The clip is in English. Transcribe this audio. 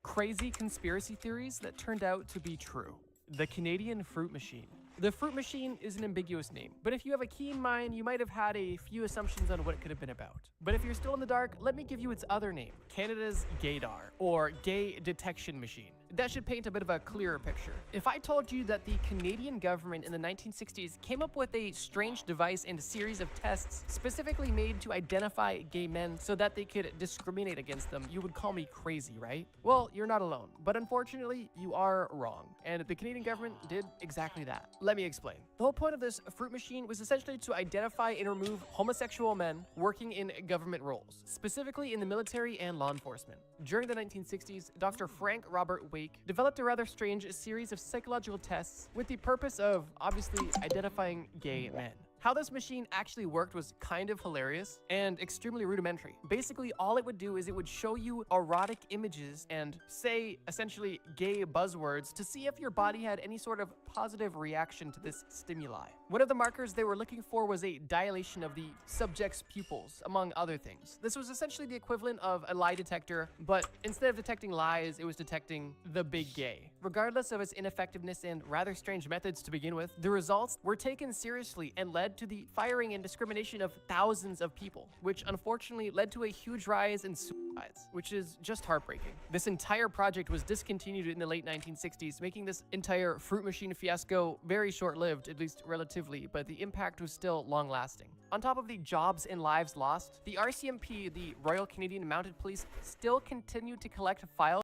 Crazy conspiracy theories that turned out to be true. The Canadian Fruit Machine. The Fruit Machine is an ambiguous name, but if you have a keen mind, you might have had a few assumptions on what it could have been about. But if you're still in the dark, let me give you its other name, Canada's gaydar, or Gay Detection Machine. That should paint a bit of a clearer picture. If I told you that the Canadian government in the 1960s came up with a strange device and a series of tests specifically made to identify gay men so that they could discriminate against them, you would call me crazy, right? Well, you're not alone, but unfortunately, you are wrong, and the Canadian government did exactly that. Let me explain. The whole point of this fruit machine was essentially to identify and remove homosexual men working in government roles, specifically in the military and law enforcement. During the 1960s, Dr. Frank Robert Wake developed a rather strange series of psychological tests with the purpose of, obviously, identifying gay men. How this machine actually worked was kind of hilarious and extremely rudimentary. Basically, all it would do is it would show you erotic images and say, essentially, gay buzzwords to see if your body had any sort of positive reaction to this stimuli. One of the markers they were looking for was a dilation of the subject's pupils, among other things. This was essentially the equivalent of a lie detector, but instead of detecting lies, it was detecting the big gay. Regardless of its ineffectiveness and rather strange methods to begin with, the results were taken seriously and led to the firing and discrimination of thousands of people, which unfortunately led to a huge rise in suicides, which is just heartbreaking. This entire project was discontinued in the late 1960s, making this entire fruit machine fiasco very short-lived, at least relatively, but the impact was still long-lasting. On top of the jobs and lives lost, the RCMP, the Royal Canadian Mounted Police, still continued to collect files